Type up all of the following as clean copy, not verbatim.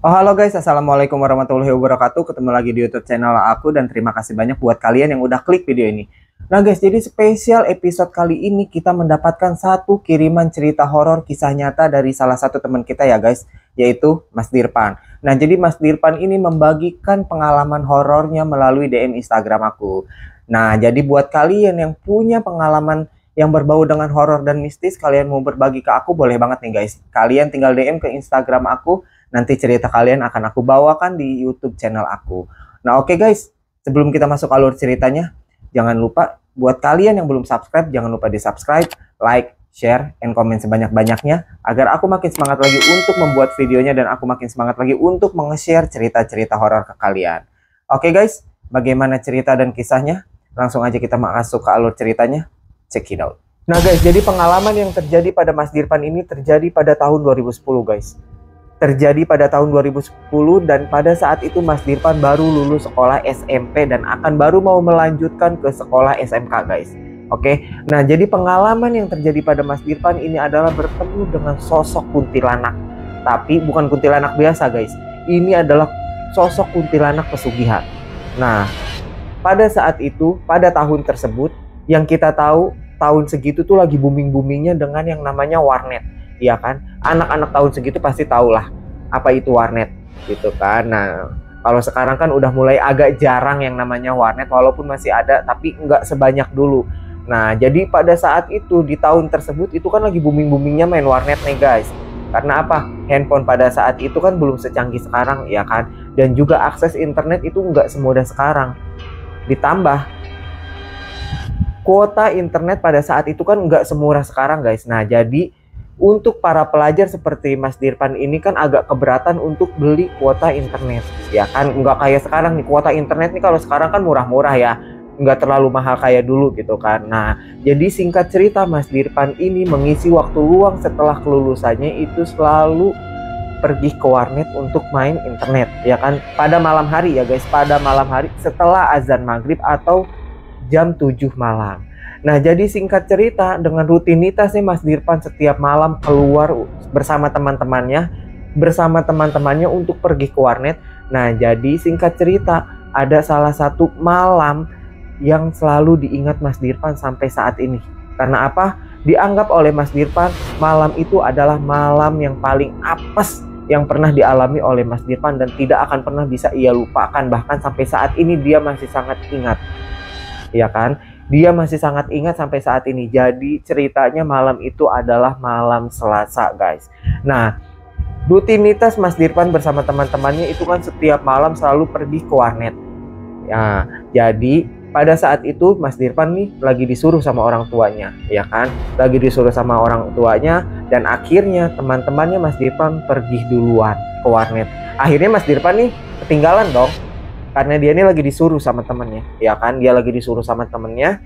Oh halo guys, assalamualaikum warahmatullahi wabarakatuh. Ketemu lagi di YouTube channel aku dan terima kasih banyak buat kalian yang udah klik video ini. Nah guys, jadi spesial episode kali ini kita mendapatkan satu kiriman cerita horor kisah nyata dari salah satu teman kita ya guys, yaitu Mas Dirpan. Nah jadi Mas Dirpan ini membagikan pengalaman horornya melalui DM Instagram aku. Nah jadi buat kalian yang punya pengalaman yang berbau dengan horor dan mistis, kalian mau berbagi ke aku, boleh banget nih guys. Kalian tinggal DM ke Instagram aku. Nanti cerita kalian akan aku bawakan di YouTube channel aku. Nah oke guys, sebelum kita masuk alur ceritanya, jangan lupa buat kalian yang belum subscribe, jangan lupa di subscribe, like, share, and komen sebanyak-banyaknya agar aku makin semangat lagi untuk membuat videonya dan aku makin semangat lagi untuk menge-share cerita-cerita horor ke kalian. Oke guys, bagaimana cerita dan kisahnya? Langsung aja kita masuk ke alur ceritanya. Check it out. Nah guys, jadi pengalaman yang terjadi pada Mas Dirpan ini terjadi pada tahun 2010 guys. Terjadi pada tahun 2010 dan pada saat itu Mas Dirpan baru lulus sekolah SMP dan akan baru mau melanjutkan ke sekolah SMK guys. Oke, nah jadi pengalaman yang terjadi pada Mas Dirpan ini adalah bertemu dengan sosok kuntilanak. Tapi bukan kuntilanak biasa guys, ini adalah sosok kuntilanak pesugihan. Nah, pada saat itu, pada tahun tersebut, yang kita tahu tahun segitu tuh lagi booming-boomingnya dengan yang namanya warnet. Iya kan, anak-anak tahun segitu pasti tahu lah apa itu warnet gitu kan. Nah kalau sekarang kan udah mulai agak jarang yang namanya warnet, walaupun masih ada tapi nggak sebanyak dulu. Nah jadi pada saat itu di tahun tersebut itu kan lagi booming-boomingnya main warnet nih guys. Karena apa, handphone pada saat itu kan belum secanggih sekarang ya kan, dan juga akses internet itu nggak semudah sekarang. Ditambah kuota internet pada saat itu kan nggak semurah sekarang guys. Nah jadi untuk para pelajar seperti Mas Dirpan ini kan agak keberatan untuk beli kuota internet ya kan, nggak kayak sekarang nih. Kuota internet nih kalau sekarang kan murah-murah ya, nggak terlalu mahal kayak dulu gitu kan. Nah jadi singkat cerita, Mas Dirpan ini mengisi waktu luang setelah kelulusannya itu selalu pergi ke warnet untuk main internet ya kan, pada malam hari ya guys, pada malam hari setelah azan maghrib atau jam 7 malam. Nah jadi singkat cerita, dengan rutinitasnya Mas Dirpan setiap malam keluar bersama teman-temannya untuk pergi ke warnet. Nah jadi singkat cerita, ada salah satu malam yang selalu diingat Mas Dirpan sampai saat ini. Karena apa? Dianggap oleh Mas Dirpan malam itu adalah malam yang paling apes yang pernah dialami oleh Mas Dirpan dan tidak akan pernah bisa ia lupakan. Bahkan sampai saat ini dia masih sangat ingat, ya kan? Dia masih sangat ingat sampai saat ini. Jadi ceritanya malam itu adalah malam Selasa guys. Nah rutinitas Mas Dirpan bersama teman-temannya itu kan setiap malam selalu pergi ke warnet ya. Jadi pada saat itu Mas Dirpan nih lagi disuruh sama orang tuanya ya kan, lagi disuruh sama orang tuanya, dan akhirnya teman-temannya Mas Dirpan pergi duluan ke warnet. Akhirnya Mas Dirpan nih ketinggalan dong, karena dia ini lagi disuruh sama temennya ya kan. Dia lagi disuruh sama temennya,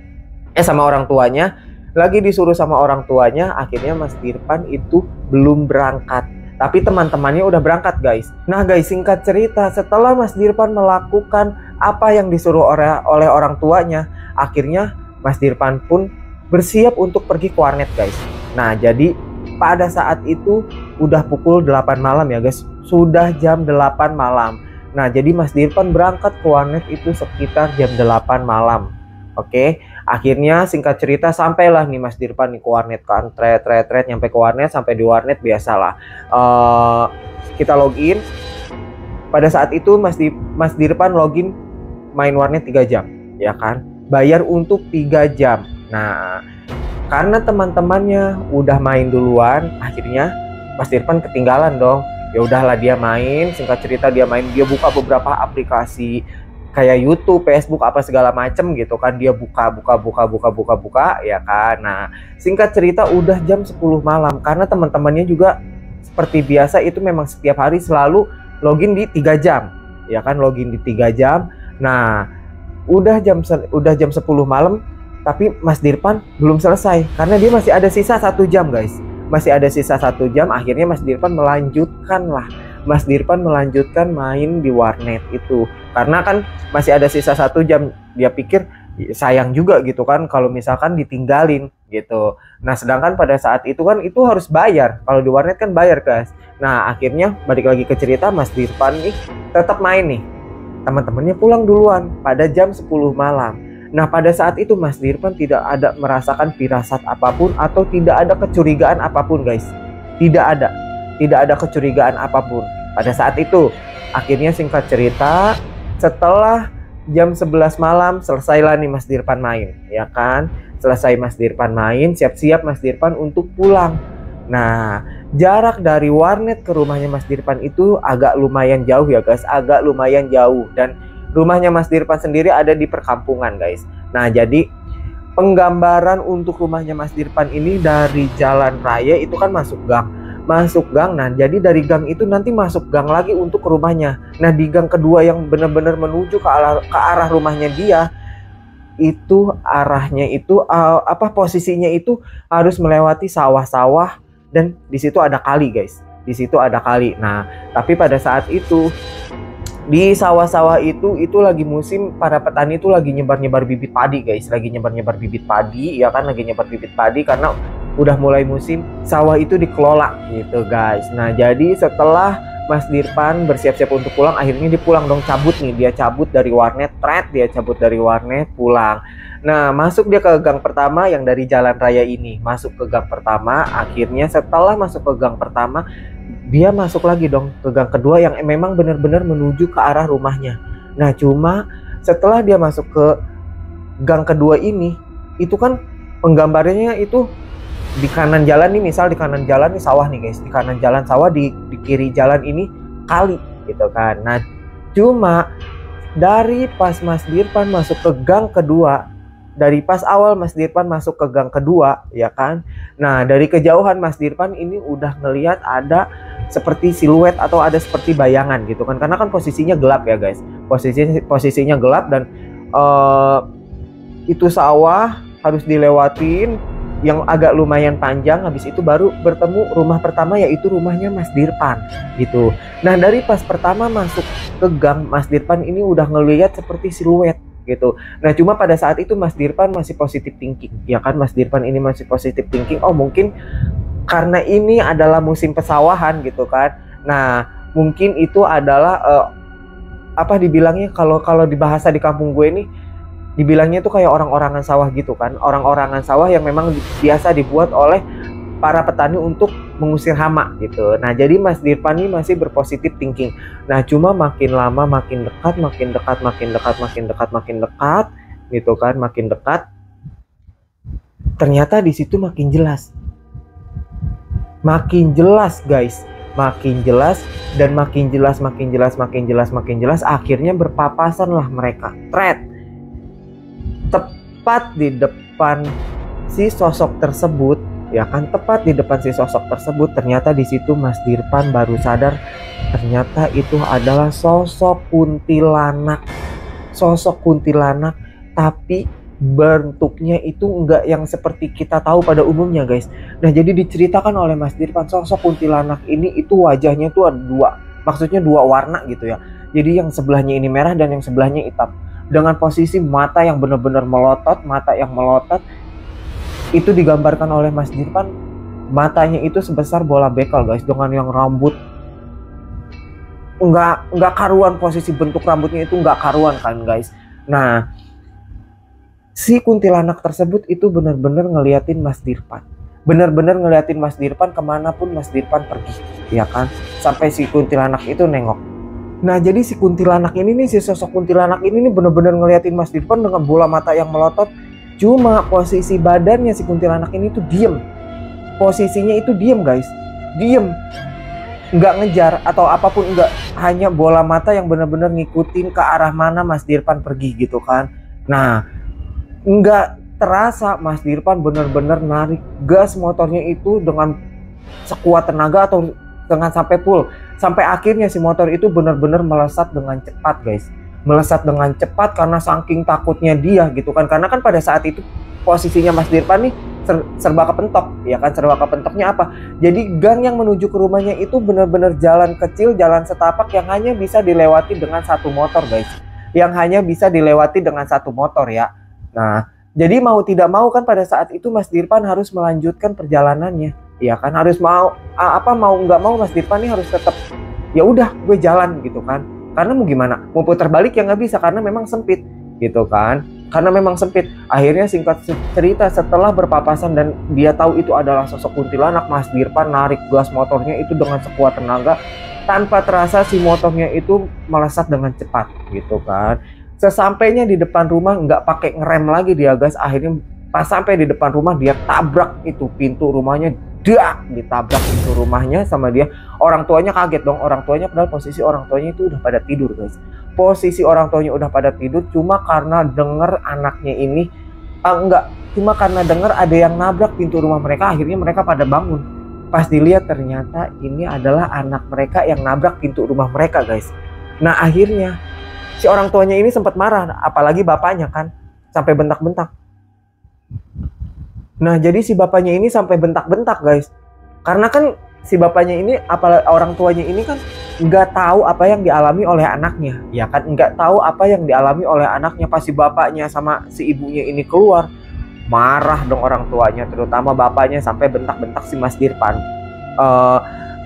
sama orang tuanya, lagi disuruh sama orang tuanya. Akhirnya Mas Dirpan itu belum berangkat, tapi teman-temannya udah berangkat guys. Nah guys, singkat cerita, setelah Mas Dirpan melakukan apa yang disuruh oleh orang tuanya, akhirnya Mas Dirpan pun bersiap untuk pergi ke warnet guys. Nah jadi pada saat itu udah pukul 8 malam ya guys, sudah jam 8 malam. Nah jadi Mas Dirpan berangkat ke warnet itu sekitar jam 8 malam. Oke, akhirnya singkat cerita sampailah nih Mas Dirpan nih ke warnet kan, nyampe ke warnet. Sampai di warnet biasalah kita login. Pada saat itu Mas Dirpan login main warnet 3 jam ya kan, bayar untuk 3 jam. Nah karena teman-temannya udah main duluan, akhirnya Mas Dirpan ketinggalan dong. Ya udahlah dia main, singkat cerita dia buka beberapa aplikasi kayak YouTube, Facebook, apa segala macem gitu kan. Dia buka ya kan. Nah singkat cerita udah jam 10 malam, karena teman-temannya juga seperti biasa itu memang setiap hari selalu login di 3 jam ya kan, login di 3 jam. Nah udah jam 10 malam tapi Mas Dirpan belum selesai, karena dia masih ada sisa 1 jam guys. Masih ada sisa 1 jam. Akhirnya Mas Dirpan melanjutkan main di warnet itu, karena kan masih ada sisa 1 jam. Dia pikir sayang juga gitu kan kalau misalkan ditinggalin gitu. Nah sedangkan pada saat itu kan itu harus bayar, kalau di warnet kan bayar guys. Nah akhirnya balik lagi ke cerita, Mas Dirpan nih tetap main nih, teman-temannya pulang duluan pada jam 10 malam. Nah pada saat itu Mas Dirpan tidak ada merasakan firasat apapun atau tidak ada kecurigaan apapun guys. Tidak ada kecurigaan apapun pada saat itu. Akhirnya singkat cerita, setelah jam 11 malam selesailah nih Mas Dirpan main, ya kan. Selesai Mas Dirpan main, siap-siap Mas Dirpan untuk pulang. Nah jarak dari warnet ke rumahnya Mas Dirpan itu agak lumayan jauh ya guys, agak lumayan jauh. Dan rumahnya Mas Dirpan sendiri ada di perkampungan guys. Nah jadi penggambaran untuk rumahnya Mas Dirpan ini dari jalan raya itu kan masuk gang. Nah jadi dari gang itu nanti masuk gang lagi untuk ke rumahnya. Nah di gang kedua yang benar-benar menuju ke arah rumahnya dia, itu arahnya itu posisinya itu harus melewati sawah-sawah, dan di situ ada kali guys, di situ ada kali. Nah tapi pada saat itu di sawah-sawah itu lagi musim, para petani itu lagi nyebar-nyebar bibit padi guys, lagi nyebar-nyebar bibit padi, ya kan, lagi nyebar bibit padi karena udah mulai musim sawah itu dikelola gitu guys. Nah jadi setelah Mas Dirpan bersiap-siap untuk pulang, akhirnya dia pulang dong, cabut nih, dia cabut dari warnet, dia cabut dari warnet pulang. Nah masuk dia ke gang pertama yang dari jalan raya ini, masuk ke gang pertama. Akhirnya setelah masuk ke gang pertama, dia masuk lagi dong ke gang kedua yang memang benar-benar menuju ke arah rumahnya. Nah cuma setelah dia masuk ke gang kedua ini, itu kan penggambarannya itu di kanan jalan nih, misal di kanan jalan nih sawah nih guys, di kanan jalan sawah, di kiri jalan ini kali gitu kan. Nah cuma dari pas Mas Dirpan masuk ke gang kedua, dari pas awal Mas Dirpan masuk ke gang kedua, ya kan, nah dari kejauhan Mas Dirpan ini udah ngelihat ada seperti siluet atau ada seperti bayangan gitu kan, karena kan posisinya gelap ya guys, posisinya gelap. Dan itu sawah harus dilewatin yang agak lumayan panjang. Habis itu baru bertemu rumah pertama, yaitu rumahnya Mas Dirpan gitu. Nah dari pas pertama masuk ke gang, Mas Dirpan ini udah ngelihat seperti siluet gitu. Nah cuma pada saat itu Mas Dirpan masih positive thinking, ya kan, Mas Dirpan ini masih positive thinking, oh mungkin karena ini adalah musim pesawahan gitu kan. Nah mungkin itu adalah dibilangnya, kalau di bahasa di kampung gue ini dibilangnya itu kayak orang-orangan sawah gitu kan, orang-orangan sawah yang memang biasa dibuat oleh para petani untuk mengusir hama gitu. Nah jadi Mas Dirpan ini masih berpositif thinking. Nah cuma makin lama makin dekat gitu kan, makin dekat, ternyata di situ makin jelas guys, makin jelas akhirnya berpapasan lah mereka, tepat di depan si sosok tersebut, ya kan, tepat di depan si sosok tersebut. Ternyata di situ Mas Dirpan baru sadar, ternyata itu adalah sosok kuntilanak, tapi bentuknya itu enggak yang seperti kita tahu pada umumnya guys. Nah jadi diceritakan oleh Mas Dirpan, sosok kuntilanak ini itu wajahnya tuh ada dua, maksudnya dua warna gitu ya. Jadi yang sebelahnya ini merah dan yang sebelahnya hitam, dengan posisi mata yang benar-benar melotot, itu digambarkan oleh Mas Dirpan, matanya itu sebesar bola bekel guys, dengan yang rambut nggak karuan, posisi bentuk rambutnya itu nggak karuan kan guys. Nah si kuntilanak tersebut itu benar-benar ngeliatin Mas Dirpan, kemanapun Mas Dirpan pergi, ya kan, sampai si kuntilanak itu nengok. Nah jadi si kuntilanak ini nih, si sosok kuntilanak ini nih benar-benar ngeliatin Mas Dirpan dengan bola mata yang melotot. Cuma posisi badannya si kuntilanak ini tuh diem, posisinya itu diem guys, diem, nggak ngejar atau apapun, nggak, hanya bola mata yang benar-benar ngikutin ke arah mana Mas Dirpan pergi gitu kan. Nah nggak terasa Mas Dirpan benar-benar narik gas motornya itu dengan sekuat tenaga atau dengan sampai full, sampai akhirnya si motor itu benar-benar melesat dengan cepat guys, melesat dengan cepat karena saking takutnya dia gitu kan. Karena kan pada saat itu posisinya Mas Dirpan nih serba kepentok, ya kan, serba kepentoknya apa, jadi gang yang menuju ke rumahnya itu benar-benar jalan kecil, jalan setapak yang hanya bisa dilewati dengan satu motor guys, yang hanya bisa dilewati dengan satu motor ya. Nah Jadi mau tidak mau kan pada saat itu Mas Dirpan harus melanjutkan perjalanannya. Ya kan, harus mau mau nggak mau Mas Dirpan ini harus tetap, ya udah gue jalan gitu kan. Karena mau gimana? Mau putar balik ya nggak bisa karena memang sempit gitu kan. Karena memang sempit. Akhirnya singkat cerita, setelah berpapasan dan dia tahu itu adalah sosok kuntilanak, Mas Dirpan narik gas motornya itu dengan sekuat tenaga. Tanpa terasa si motornya itu melesat dengan cepat gitu kan. Sesampainya di depan rumah nggak pakai ngerem lagi dia gas, akhirnya pas sampai di depan rumah dia tabrak itu pintu rumahnya, ditabrak pintu rumahnya sama dia. Orang tuanya kaget dong, orang tuanya padahal posisi orang tuanya itu udah pada tidur guys. Posisi orang tuanya udah pada tidur, cuma karena denger anaknya ini cuma karena denger ada yang nabrak pintu rumah mereka, akhirnya mereka pada bangun. Pas dilihat ternyata ini adalah anak mereka yang nabrak pintu rumah mereka guys. Nah akhirnya si orang tuanya ini sempat marah, apalagi bapaknya kan, sampai bentak-bentak. Nah, jadi si bapaknya ini sampai bentak-bentak, guys. Karena kan si bapaknya ini, apalagi orang tuanya ini kan nggak tahu apa yang dialami oleh anaknya. Ya kan, nggak tahu apa yang dialami oleh anaknya. Pas si bapaknya sama si ibunya ini keluar, marah dong orang tuanya, terutama bapaknya sampai bentak-bentak si Mas Dirpan.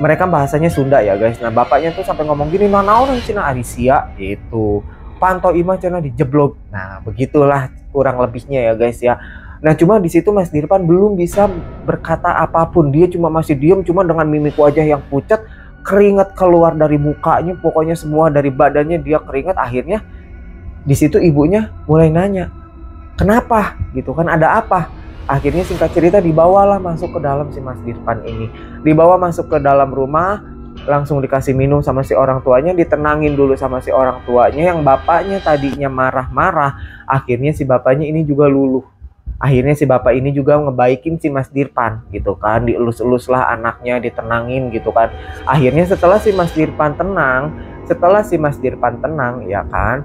Mereka bahasanya Sunda ya guys. Nah bapaknya tuh sampai ngomong gini, nah naon cina Arisia gitu, pantau imah cina dijeblok. Nah begitulah kurang lebihnya ya guys ya. Nah cuma di situ Mas Dirpan belum bisa berkata apapun, dia cuma masih diem, cuma dengan mimik wajah yang pucat, keringat keluar dari mukanya, pokoknya semua dari badannya dia keringat. Akhirnya di situ ibunya mulai nanya, kenapa gitu kan, ada apa? Akhirnya singkat cerita dibawalah masuk ke dalam si Mas Dirpan ini. Dibawa masuk ke dalam rumah, langsung dikasih minum sama si orang tuanya, ditenangin dulu sama si orang tuanya. Yang bapaknya tadinya marah-marah, akhirnya si bapaknya ini juga luluh. Akhirnya si bapak ini juga ngebaikin si Mas Dirpan gitu kan, dielus-elus lah anaknya, ditenangin gitu kan. Akhirnya setelah si Mas Dirpan tenang, ya kan,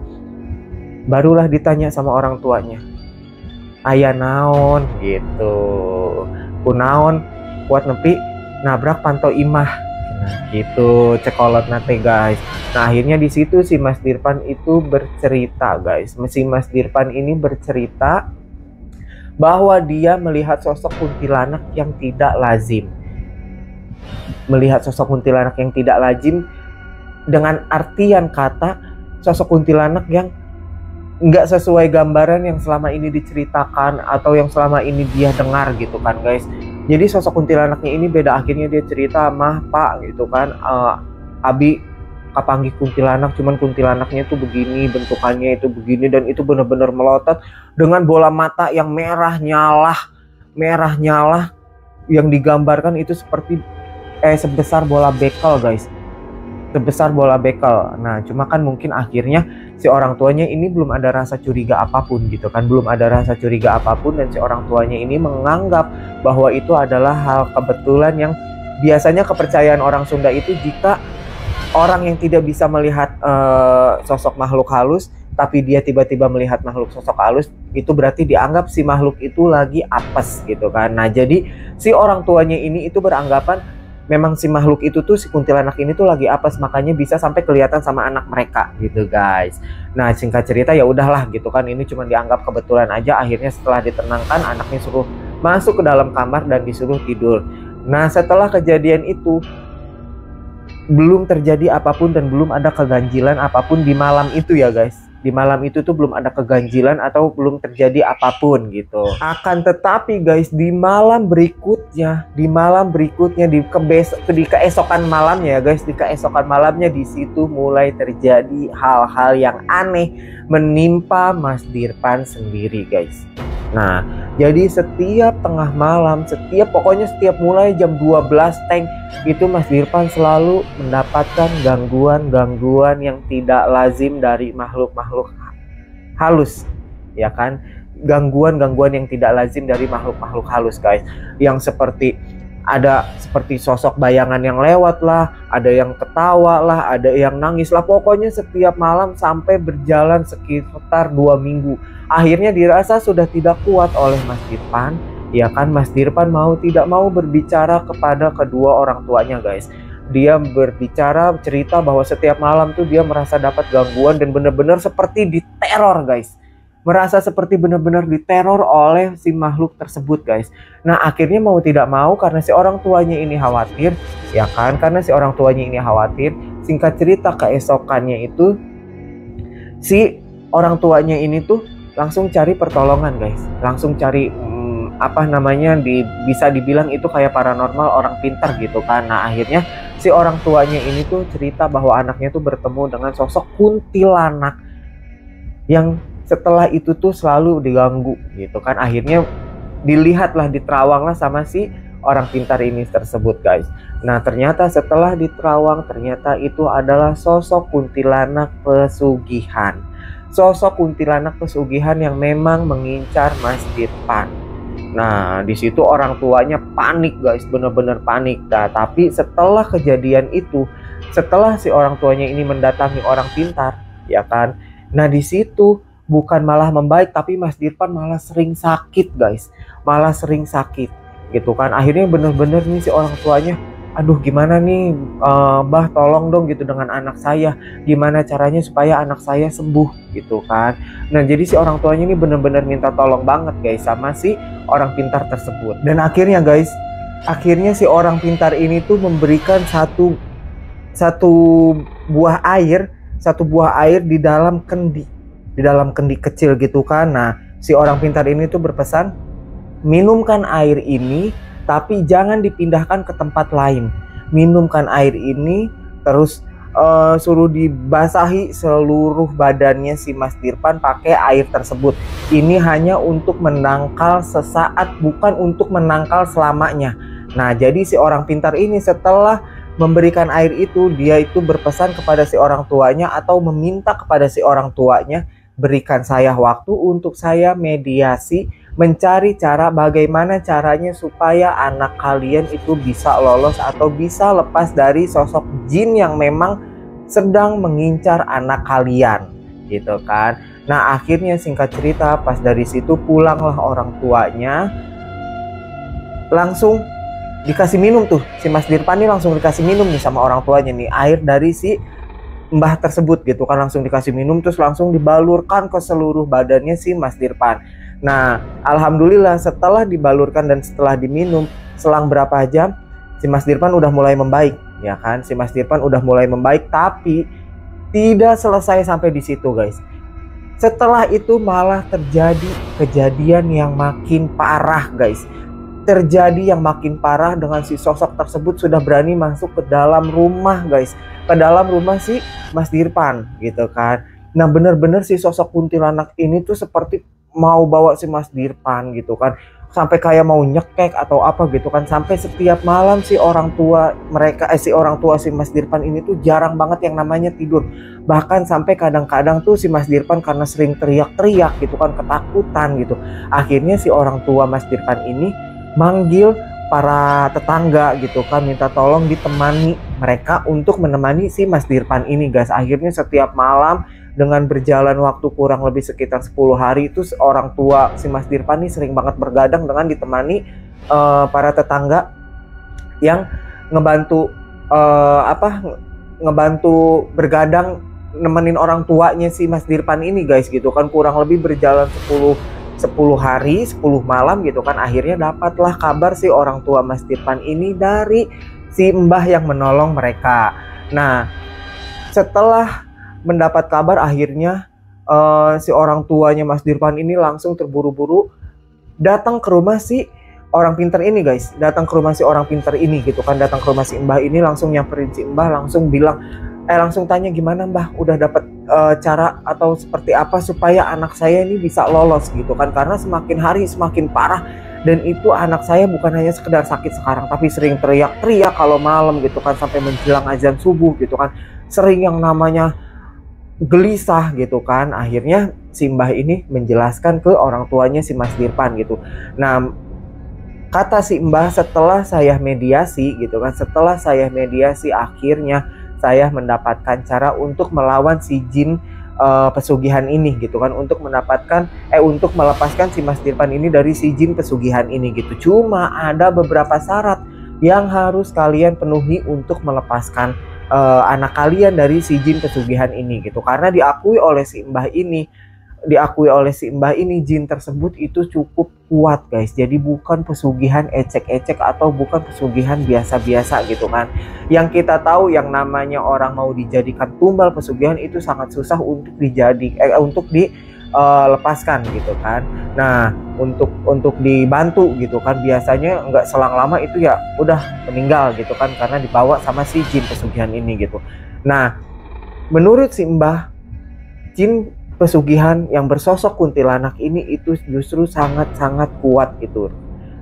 barulah ditanya sama orang tuanya, ayah naon gitu, kunaon kuat nepi nabrak panto imah, nah gitu cekolot nate guys. Nah akhirnya di situ si Mas Dirpan itu bercerita guys, si Mas Dirpan ini bercerita bahwa dia melihat sosok kuntilanak yang tidak lazim. Melihat sosok kuntilanak yang tidak lazim dengan artian kata sosok kuntilanak yang nggak sesuai gambaran yang selama ini diceritakan atau yang selama ini dia dengar gitu kan guys. Jadi sosok kuntilanaknya ini beda. Akhirnya dia cerita, mah pak gitu kan, abi kapanggih kuntilanak, cuman kuntilanaknya itu begini, bentukannya itu begini, dan itu benar-benar melotot dengan bola mata yang merah nyala yang digambarkan itu seperti sebesar bola bekel guys, sebesar bola bekel. Nah cuma kan mungkin akhirnya si orang tuanya ini belum ada rasa curiga apapun gitu kan, belum ada rasa curiga apapun, dan si orang tuanya ini menganggap bahwa itu adalah hal kebetulan yang biasanya kepercayaan orang Sunda itu, jika orang yang tidak bisa melihat sosok makhluk halus tapi dia tiba-tiba melihat makhluk sosok halus, itu berarti dianggap si makhluk itu lagi apes gitu kan. Nah jadi si orang tuanya ini itu beranggapan memang si makhluk itu tuh, si kuntilanak ini tuh lagi apes, makanya bisa sampai kelihatan sama anak mereka gitu guys. Nah singkat cerita ya udahlah gitu kan, ini cuma dianggap kebetulan aja. Akhirnya setelah ditenangkan, anaknya suruh masuk ke dalam kamar dan disuruh tidur. Nah setelah kejadian itu belum terjadi apapun dan belum ada keganjilan apapun di malam itu ya guys. Di malam itu tuh belum ada keganjilan atau belum terjadi apapun gitu. Akan tetapi guys, di malam berikutnya di keesokan malamnya ya guys, di keesokan malamnya di situ mulai terjadi hal-hal yang aneh menimpa Mas Dirpan sendiri guys. Nah, jadi setiap tengah malam, pokoknya setiap mulai jam 12 teng itu Mas Dirpan selalu mendapatkan gangguan-gangguan yang tidak lazim dari makhluk-makhluk halus, ya kan? Gangguan-gangguan yang tidak lazim dari makhluk-makhluk halus guys, yang seperti sosok bayangan yang lewat lah, ada yang ketawa lah, ada yang nangis lah, pokoknya setiap malam sampai berjalan sekitar 2 minggu. Akhirnya dirasa sudah tidak kuat oleh Mas Dirpan, ya kan? Mas Dirpan mau tidak mau berbicara kepada kedua orang tuanya guys. Dia berbicara, cerita bahwa setiap malam tuh dia merasa dapat gangguan dan benar-benar seperti diteror guys. merasa seperti benar-benar diteror oleh si makhluk tersebut guys. Nah akhirnya mau tidak mau karena si orang tuanya ini khawatir, ya kan, karena si orang tuanya ini khawatir, singkat cerita keesokannya itu si orang tuanya ini tuh langsung cari pertolongan guys, langsung cari bisa dibilang itu kayak paranormal, orang pintar gitu kan. Nah akhirnya si orang tuanya ini tuh cerita bahwa anaknya tuh bertemu dengan sosok kuntilanak yang setelah itu tuh selalu diganggu gitu kan. Akhirnya dilihatlah, diterawanglah sama si orang pintar ini tersebut guys. Nah ternyata setelah diterawang, ternyata itu adalah sosok kuntilanak pesugihan. Sosok kuntilanak pesugihan yang memang mengincar Mas Dirpan. Nah di situ orang tuanya panik guys, bener-bener panik. Nah tapi setelah kejadian itu, setelah si orang tuanya ini mendatangi orang pintar, ya kan. Nah di situ bukan malah membaik, tapi Mas Dirpan malah sering sakit guys, malah sering sakit gitu kan. Akhirnya bener-bener nih si orang tuanya, aduh gimana nih Mbah, tolong dong gitu dengan anak saya, gimana caranya supaya anak saya sembuh gitu kan. Nah jadi si orang tuanya ini bener-bener minta tolong banget guys sama si orang pintar tersebut. Dan akhirnya guys, akhirnya si orang pintar ini tuh memberikan satu buah air di dalam kendi kecil gitu kan. Nah si orang pintar ini tuh berpesan, minumkan air ini tapi jangan dipindahkan ke tempat lain. Minumkan air ini terus suruh dibasahi seluruh badannya si Mas Dirpan pakai air tersebut. Ini hanya untuk menangkal sesaat, bukan untuk menangkal selamanya. Nah jadi si orang pintar ini setelah memberikan air itu, dia itu berpesan kepada si orang tuanya atau meminta kepada si orang tuanya, berikan saya waktu untuk saya mediasi, mencari cara bagaimana caranya supaya anak kalian itu bisa lolos atau bisa lepas dari sosok jin yang memang sedang mengincar anak kalian gitu kan. Nah akhirnya singkat cerita, pas dari situ pulanglah orang tuanya, langsung dikasih minum tuh si Mas Dirpan nih, langsung dikasih minum nih sama orang tuanya nih air dari si mbah tersebut gitu kan. Langsung dikasih minum terus langsung dibalurkan ke seluruh badannya si Mas Dirpan. Nah alhamdulillah setelah dibalurkan dan setelah diminum, selang berapa jam si Mas Dirpan udah mulai membaik, ya kan. Si Mas Dirpan udah mulai membaik, tapi tidak selesai sampai di situ guys. Setelah itu malah terjadi kejadian yang makin parah guys. Terjadi yang makin parah dengan si sosok tersebut sudah berani masuk ke dalam rumah guys, ke dalam rumah si Mas Dirpan gitu kan. Nah bener-bener si sosok kuntilanak ini tuh seperti mau bawa si Mas Dirpan gitu kan, sampai kayak mau nyekek atau apa gitu kan. Sampai setiap malam si orang tua si Mas Dirpan ini tuh jarang banget yang namanya tidur. Bahkan sampai kadang-kadang tuh si Mas Dirpan karena sering teriak-teriak gitu kan, ketakutan gitu, akhirnya si orang tua Mas Dirpan ini manggil para tetangga gitu kan, minta tolong ditemani mereka untuk menemani si Mas Dirpan ini guys. Akhirnya setiap malam dengan berjalan waktu kurang lebih sekitar 10 hari itu, orang tua si Mas Dirpan ini sering banget bergadang dengan ditemani para tetangga yang ngebantu ngebantu bergadang nemenin orang tuanya si Mas Dirpan ini guys gitu kan. Kurang lebih berjalan 10 hari 10 malam gitu kan. Akhirnya dapatlah kabar si orang tua Mas Dirpan ini dari si mbah yang menolong mereka. Nah setelah mendapat kabar, akhirnya si orang tuanya Mas Dirpan ini langsung terburu-buru datang ke rumah si orang pintar ini guys. Datang ke rumah si orang pintar ini gitu kan, datang ke rumah si mbah ini, langsung nyamperin si mbah, langsung bilang, langsung tanya, gimana mbah, udah dapat cara atau seperti apa supaya anak saya ini bisa lolos gitu kan. Karena semakin hari semakin parah, dan itu anak saya bukan hanya sekedar sakit sekarang, tapi sering teriak-teriak kalau malam gitu kan, sampai menjelang azan subuh gitu kan, sering yang namanya gelisah gitu kan. Akhirnya si mbah ini menjelaskan ke orang tuanya si Mas Dirpan gitu. Nah kata si mbah, setelah saya mediasi gitu kan, setelah saya mediasi akhirnya saya mendapatkan cara untuk melawan si jin pesugihan ini gitu kan, untuk mendapatkan untuk melepaskan si Mas Dirpan ini dari si jin pesugihan ini gitu. Cuma ada beberapa syarat yang harus kalian penuhi untuk melepaskan anak kalian dari si jin pesugihan ini gitu. Karena diakui oleh si mbah ini, diakui oleh si Mbah ini, jin tersebut itu cukup kuat guys. Jadi bukan pesugihan ecek-ecek atau bukan pesugihan biasa-biasa gitu kan. Yang kita tahu yang namanya orang mau dijadikan tumbal pesugihan itu sangat susah untuk dilepaskan gitu kan. Nah, untuk dibantu gitu kan, biasanya nggak selang lama itu ya udah meninggal gitu kan, karena dibawa sama si jin pesugihan ini gitu. Nah, menurut si Mbah, jin pesugihan yang bersosok kuntilanak ini itu justru sangat-sangat kuat gitu.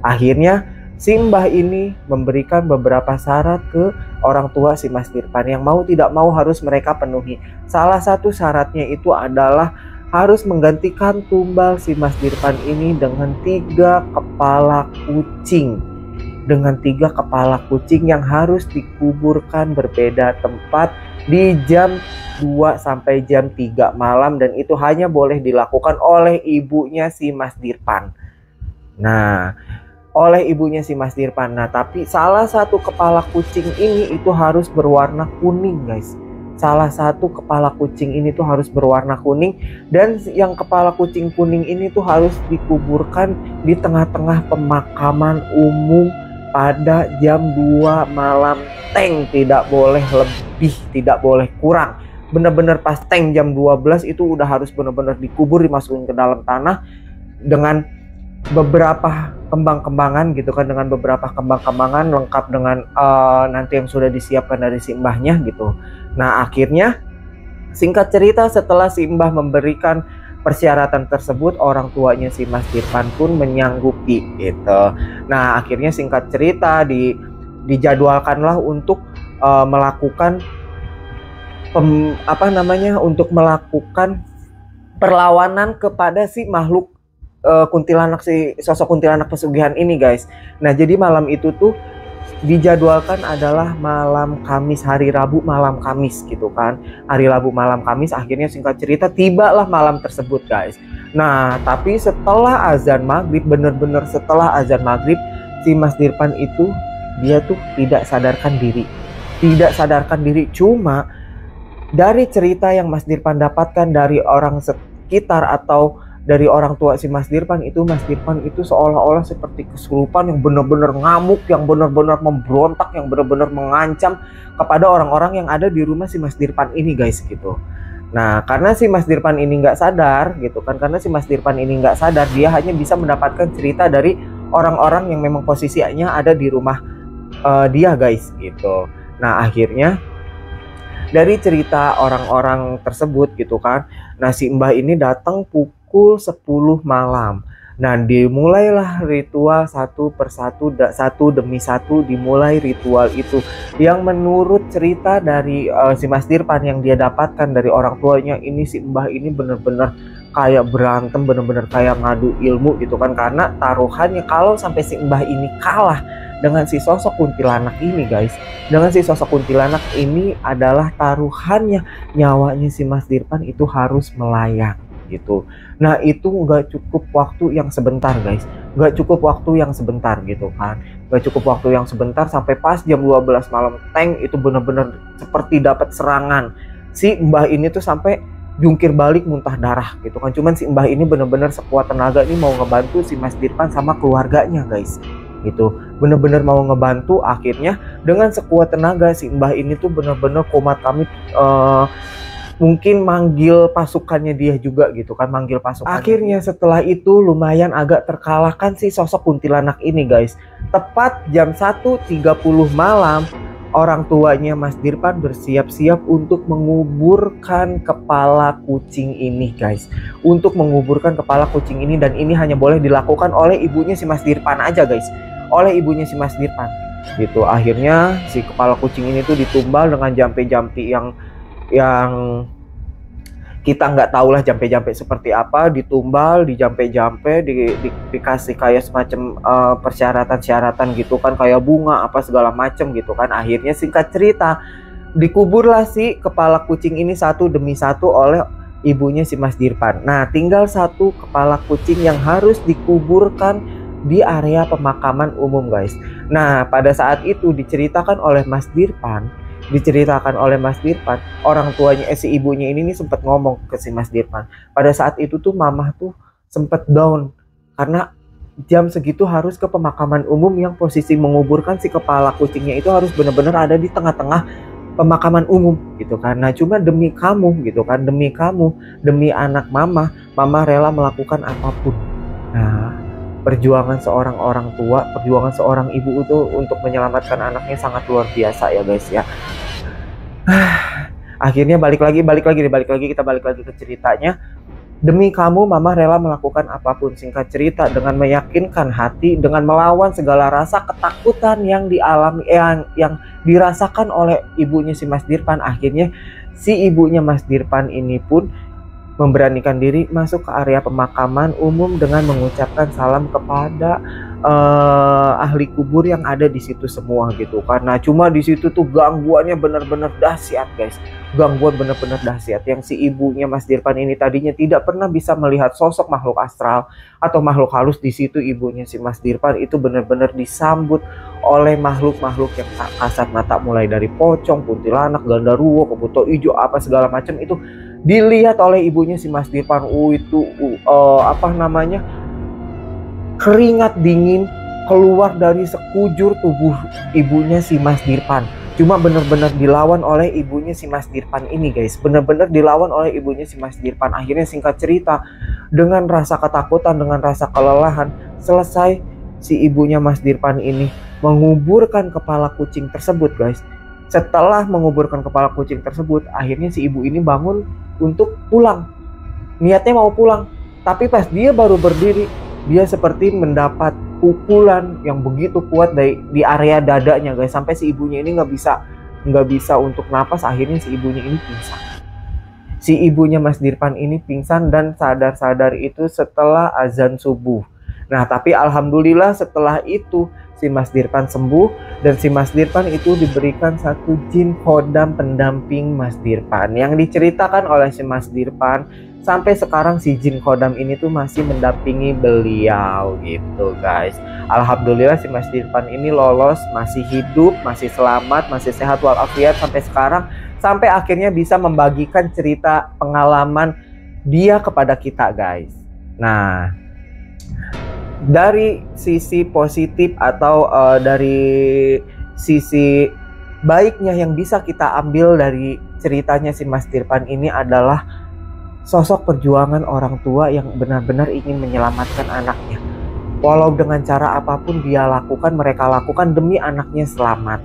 Akhirnya si Mbah ini memberikan beberapa syarat ke orang tua si Mas Dirpan yang mau tidak mau harus mereka penuhi. Salah satu syaratnya itu adalah harus menggantikan tumbal si Mas Dirpan ini dengan 3 kepala kucing. Dengan 3 kepala kucing yang harus dikuburkan berbeda tempat di jam 2 sampai jam 3 malam, dan itu hanya boleh dilakukan oleh ibunya si Mas Dirpan. Nah, oleh ibunya si Mas Dirpan. Nah, tapi salah satu kepala kucing ini itu harus berwarna kuning, guys. Salah satu kepala kucing ini tuh harus berwarna kuning, dan yang kepala kucing kuning ini tuh harus dikuburkan di tengah-tengah pemakaman umum pada jam 2 malam. Tidak boleh lebih, tidak boleh kurang. Bener-bener pas jam 12 itu udah harus bener-bener dikubur, dimasukin ke dalam tanah dengan beberapa kembang-kembangan gitu kan, dengan beberapa kembang-kembangan lengkap dengan nanti yang sudah disiapkan dari si Mbahnya gitu. Nah, akhirnya singkat cerita setelah si Mbah memberikan persyaratan tersebut, orang tuanya si Mas Dirpan pun menyanggupi gitu. Nah, akhirnya singkat cerita dijadwalkanlah untuk melakukan untuk melakukan perlawanan kepada si makhluk kuntilanak, si sosok kuntilanak pesugihan ini guys. Nah, jadi malam itu tuh dijadwalkan adalah malam Kamis, hari Rabu malam Kamis gitu kan. Hari Rabu malam Kamis, akhirnya singkat cerita tibalah malam tersebut guys. Nah, tapi setelah azan maghrib, bener-bener setelah azan maghrib, si Mas Dirpan itu dia tuh tidak sadarkan diri. Tidak sadarkan diri, cuma dari cerita yang Mas Dirpan dapatkan dari orang sekitar atau dari orang tua si Mas Dirpan itu seolah-olah seperti kesurupan, yang benar-benar ngamuk, yang benar-benar memberontak, yang benar-benar mengancam kepada orang-orang yang ada di rumah si Mas Dirpan ini guys gitu. Nah, karena si Mas Dirpan ini nggak sadar gitu kan, dia hanya bisa mendapatkan cerita dari orang-orang yang memang posisinya ada di rumah dia guys gitu. Nah, akhirnya dari cerita orang-orang tersebut gitu kan, nah si Mbah ini datang pukul 10 malam. Nah, dimulailah ritual satu persatu, satu demi satu dimulai ritual itu. Yang menurut cerita dari si Mas Dirpan yang dia dapatkan dari orang tuanya ini, si Mbah ini bener-bener kayak berantem, bener-bener kayak ngadu ilmu gitu kan. Karena taruhannya kalau sampai si Mbah ini kalah dengan si sosok kuntilanak ini guys, dengan si sosok kuntilanak ini adalah taruhannya, nyawanya si Mas Dirpan itu harus melayang gitu. Nah, itu nggak cukup waktu yang sebentar guys, nggak cukup waktu yang sebentar gitu kan, nggak cukup waktu yang sebentar. Sampai pas jam 12 malam itu bener-bener seperti dapat serangan. Si Mbah ini tuh sampai jungkir balik muntah darah gitu kan. Cuman si Mbah ini bener-bener sekuat tenaga ini mau ngebantu si Mas Dirpan sama keluarganya guys gitu, bener-bener mau ngebantu. Akhirnya dengan sekuat tenaga si Mbah ini tuh bener-bener komat kamit, mungkin manggil pasukannya dia juga gitu kan, manggil pasukan. Akhirnya setelah itu lumayan agak terkalahkan si sosok kuntilanak ini guys. Tepat jam 1.30 malam, orang tuanya Mas Dirpan bersiap-siap untuk menguburkan kepala kucing ini guys, untuk menguburkan kepala kucing ini. Dan ini hanya boleh dilakukan oleh ibunya si Mas Dirpan aja guys, oleh ibunya si Mas Dirpan gitu. Akhirnya si kepala kucing ini tuh ditumbal dengan jampe-jampe yang kita nggak tahu lah jampe-jampe seperti apa, ditumbal, dijampe-jampe, dikasih kayak semacam persyaratan-syaratan gitu kan, kayak bunga apa segala macem gitu kan. Akhirnya singkat cerita dikuburlah si kepala kucing ini satu demi satu oleh ibunya si Mas Dirpan. Nah, tinggal satu kepala kucing yang harus dikuburkan di area pemakaman umum guys. Nah, pada saat itu diceritakan oleh Mas Dirpan, diceritakan oleh Mas Dirpan, orang tuanya si ibunya ini nih sempat ngomong ke si Mas Dirpan. Pada saat itu tuh mamah tuh sempat down karena jam segitu harus ke pemakaman umum yang posisi menguburkan si kepala kucingnya itu harus benar-benar ada di tengah-tengah pemakaman umum gitu kan. Nah cuma demi kamu gitu kan, demi kamu, demi anak mama rela melakukan apapun. Nah perjuangan seorang orang tua, perjuangan seorang ibu itu untuk menyelamatkan anaknya sangat luar biasa ya guys ya. Akhirnya balik lagi kita balik lagi ke ceritanya. Demi kamu, mama rela melakukan apapun. Singkat cerita, dengan meyakinkan hati, dengan melawan segala rasa ketakutan yang dialami, yang dirasakan oleh ibunya si Mas Dirpan, akhirnya si ibunya Mas Dirpan ini pun memberanikan diri masuk ke area pemakaman umum dengan mengucapkan salam kepada ahli kubur yang ada di situ semua gitu. Karena cuma di situ tuh gangguannya benar-benar dahsyat guys, gangguan benar-benar dahsyat yang si ibunya Mas Dirpan ini tadinya tidak pernah bisa melihat sosok makhluk astral atau makhluk halus. Di situ ibunya si Mas Dirpan itu benar-benar disambut oleh makhluk-makhluk yang tak kasat mata, mulai dari pocong, kuntilanak, genderuwo, kebuto hijau, apa segala macam itu dilihat oleh ibunya si Mas Dirpan. Apa namanya, keringat dingin keluar dari sekujur tubuh ibunya si Mas Dirpan. Cuma benar-benar dilawan oleh ibunya si Mas Dirpan ini guys, benar-benar dilawan oleh ibunya si Mas Dirpan. Akhirnya singkat cerita, dengan rasa ketakutan, dengan rasa kelelahan, selesai si ibunya Mas Dirpan ini menguburkan kepala kucing tersebut guys. Setelah menguburkan kepala kucing tersebut, akhirnya si ibu ini bangun untuk pulang. Niatnya mau pulang, tapi pas dia baru berdiri, dia seperti mendapat pukulan yang begitu kuat di area dadanya guys, sampai si ibunya ini nggak bisa untuk napas. Akhirnya si ibunya ini pingsan. Si ibunya Mas Dirpan ini pingsan dan sadar-sadar itu setelah azan subuh. Nah tapi alhamdulillah setelah itu si Mas Dirpan sembuh, dan si Mas Dirpan itu diberikan satu jin khodam pendamping Mas Dirpan yang diceritakan oleh si Mas Dirpan. Sampai sekarang si jin khodam ini tuh masih mendampingi beliau gitu guys. Alhamdulillah si Mas Dirpan ini lolos, masih hidup, masih selamat, masih sehat walafiat sampai sekarang, sampai akhirnya bisa membagikan cerita pengalaman dia kepada kita guys. Nah dari sisi positif atau dari sisi baiknya yang bisa kita ambil dari ceritanya si Mas Dirpan ini adalah sosok perjuangan orang tua yang benar-benar ingin menyelamatkan anaknya. Walau dengan cara apapun mereka lakukan demi anaknya selamat.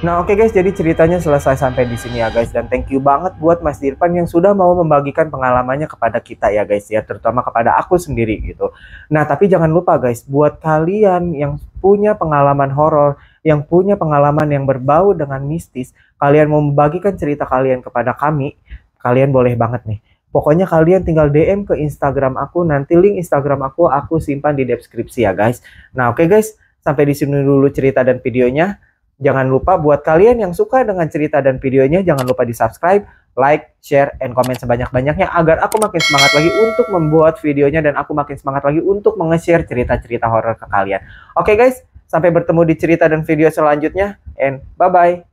Nah oke guys, jadi ceritanya selesai sampai di sini ya guys, dan thank you banget buat Mas Dirpan yang sudah mau membagikan pengalamannya kepada kita ya guys ya, terutama kepada aku sendiri gitu. Nah tapi jangan lupa guys, buat kalian yang punya pengalaman horor, yang punya pengalaman yang berbau dengan mistis, kalian mau membagikan cerita kalian kepada kami, kalian boleh banget nih. Pokoknya kalian tinggal DM ke Instagram aku, nanti link Instagram aku simpan di deskripsi ya guys. Nah oke guys, sampai di sini dulu cerita dan videonya. Jangan lupa buat kalian yang suka dengan cerita dan videonya, jangan lupa di subscribe, like, share, and komen sebanyak-banyaknya agar aku makin semangat lagi untuk membuat videonya, dan aku makin semangat lagi untuk nge-share cerita-cerita horor ke kalian. Oke guys, sampai bertemu di cerita dan video selanjutnya, and bye-bye.